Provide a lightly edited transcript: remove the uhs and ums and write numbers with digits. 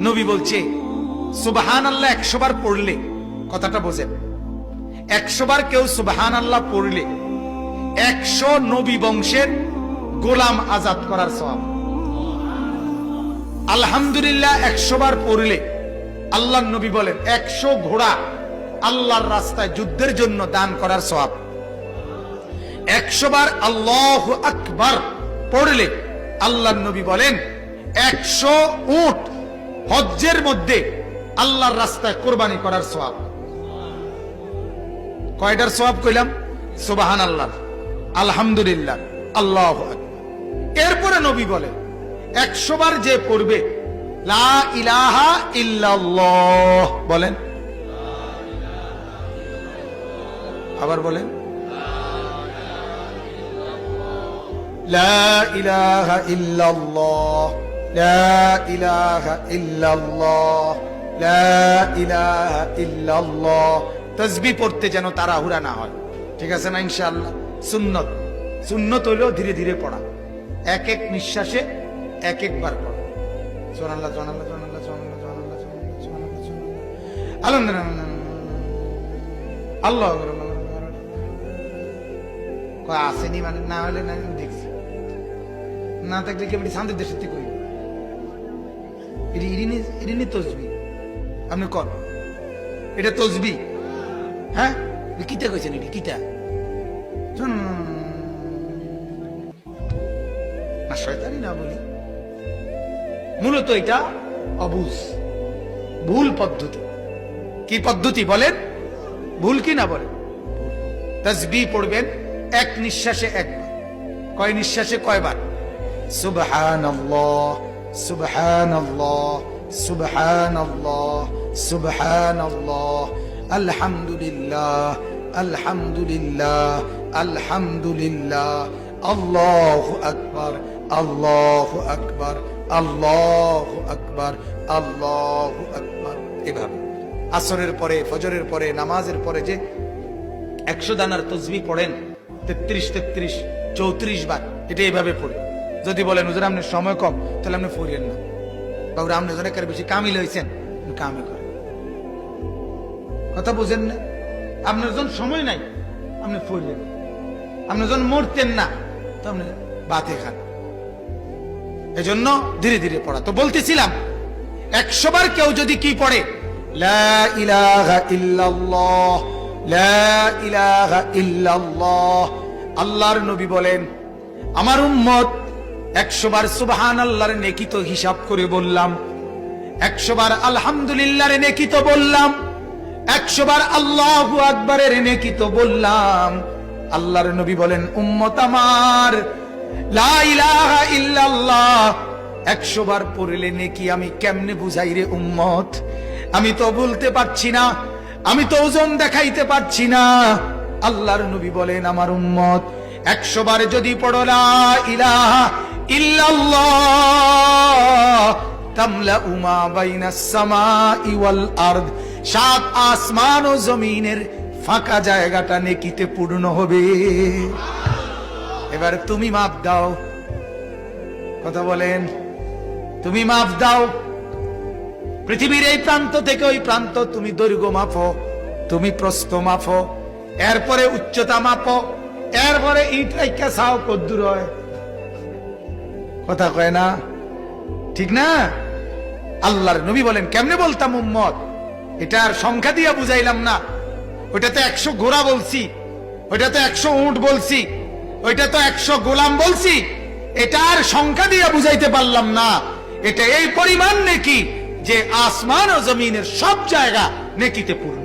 নবী বলছে সুবহানাল্লাহ 100 বার পড়লে, কথাটা বোঝেন, 100 বার কেউ সুবহানাল্লাহ পড়লে 100 নবী বংশের গোলাম আজাদ করার সওয়াব। আলহামদুলিল্লাহ 100 বার পড়লে আল্লাহর নবী বলেন 100 ঘোড়া আল্লাহর রাস্তায় যুদ্ধের জন্য দান করার সওয়াব। 100 বার আল্লাহু আকবার পড়লে আল্লাহর নবী বলেন 100 উট হজ্জের মধ্যে আল্লাহর রাস্তায় কোরবানি করার সওয়াব। কয়টার সওয়াব কইলাম? সুবহানাল্লাহ, আলহামদুলিল্লাহ, আল্লাহু আকবার। এরপরে নবী বলেন 100 বার যে পড়বে লা ইলাহা ইল্লাল্লাহ, বলেন, আবার বলেন, লা ইলাহা ইল্লাল্লাহ, লা ইলাহা ইল্লাল্লাহ, লা ইলাহা ইল্লাল্লাহ। তাসবিহ পড়তে যেন তাড়াহুড়া না হয়, ঠিক আছে না? ইনশাআল্লাহ সুন্নত, সুন্নত হইলেও ধীরে ধীরে পড়া, এক এক নিঃশ্বাসে এক একবার পড়া। সুবহানাল্লাহ, সুবহানাল্লাহ, সুবহানাল্লাহ, সুবহানাল্লাহ, সুবহানাল্লাহ, সুবহানাল্লাহ, সুবহানাল্লাহ, আলহামদুলিল্লাহ, আল্লাহু আকবার। কয় আসেনি মানে না হলে না, দেখছি না থাকলে কি আপনি শান্তির দেশের থেকে কই ইরিনি তসবি আপনি কর, এটা তসবি, হ্যাঁ কিতা কইছেন? এটি কিতা না, শয়তানি না বলি, মূলত এটা অবুঝ, ভুল পদ্ধতি। কি পদ্ধতি বলেন? ভুল কি না বলেন? তাসবিহ পড়বেন এক নিঃশ্বাসে একবার। কয় নিঃশ্বাসে কয়বার? সুবহানাল্লাহ, সুবহানাল্লাহ, সুবহানাল্লাহ, সুবহানাল্লাহ, আলহামদুলিল্লাহ, আলহামদুলিল্লাহ, আলহামদুলিল্লাহ, আল্লাহু আকবার, আল্লাহু আকবার, আল্লাহু আকবার, আল্লাহু আকবার। এভাবে আসরের পরে, ফজরের পরে, নামাজের পরে যে 100 দানার তাসবিহ পড়েন 33, 33, 34 বার, এটা এইভাবে পড়ে। যদি বলেন হুজুর আপনার সময় কম, তাহলে আপনি পড়েন না, বাবুরা আপনি জনে কার বেশি কামিল হয়েছেন, কামই করেন। কথা বুঝেন না? আপনার যখন সময় নাই আপনি পড়লেন, আপনি যখন মরতেন না তো আপনি বাতে খান। এজন্য ধীরে ধীরে পড়া। তো বলতেছিলাম 100 বার কেউ যদি কি পড়ে লা ইলাহা ইল্লাল্লাহ, লা ইলাহা ইল্লাল্লাহ, আল্লাহর নবী বলেন আমার উম্মত 100 বার সুবহানাল্লাহর নেকি তো হিসাব করে বললাম, 100 বার আলহামদুলিল্লাহর নেকি তো বললাম, 100 বার আল্লাহু আকবারের নেকি তো বললাম। আল্লাহর নবী বলেন উম্মত আমার লা ইলাহা ইল্লাল্লাহ 100 বার পড়লে নেকি আমি কেমনে বুঝাই রে উম্মত? আমি তো বলতে পারছি না, আমি তো ওজন দেখাইতে পারছি না। আল্লাহর নবী বলেন আমার উম্মত 100 বার যদি পড়ো লা ইলাহা ইল্লাল্লাহ তামলাউ মা বাইনাস সামাই ওয়াল আরদ, 7 আসমান ও জমিনের ফাঁকা জায়গাটা নেকিতে পূর্ণ হবে। এবার তুমি মাপ দাও, কথা বলেন, তুমি মাপ দাও। পৃথিবীর এই প্রান্ত থেকে ওই প্রান্ত তুমি দৈর্ঘ্য মাপো, তুমি প্রস্থ মাপো, এরপরে উচ্চতা মাপো, এরপরে ইট রাইখা চাও কদ্দুর হয়। কথা কয় না, ঠিক না? আল্লাহর নবী বলেন কেমনে বলতাম উম্মত, এটার সংখ্যা দিয়ে বুঝাইলাম না। ওইটাতে 100 ঘোড়া বলছি, ওইটাতে 100 উট বলছি, ওইটা তো 100 গোলাম বলছি, এটার সংখ্যা দিয়ে বুঝাইতে পারলাম না। এটা এই পরিমাণ নেকি যে আসমান ও জমিনের সব জায়গা নেকিতে পূর্ণ।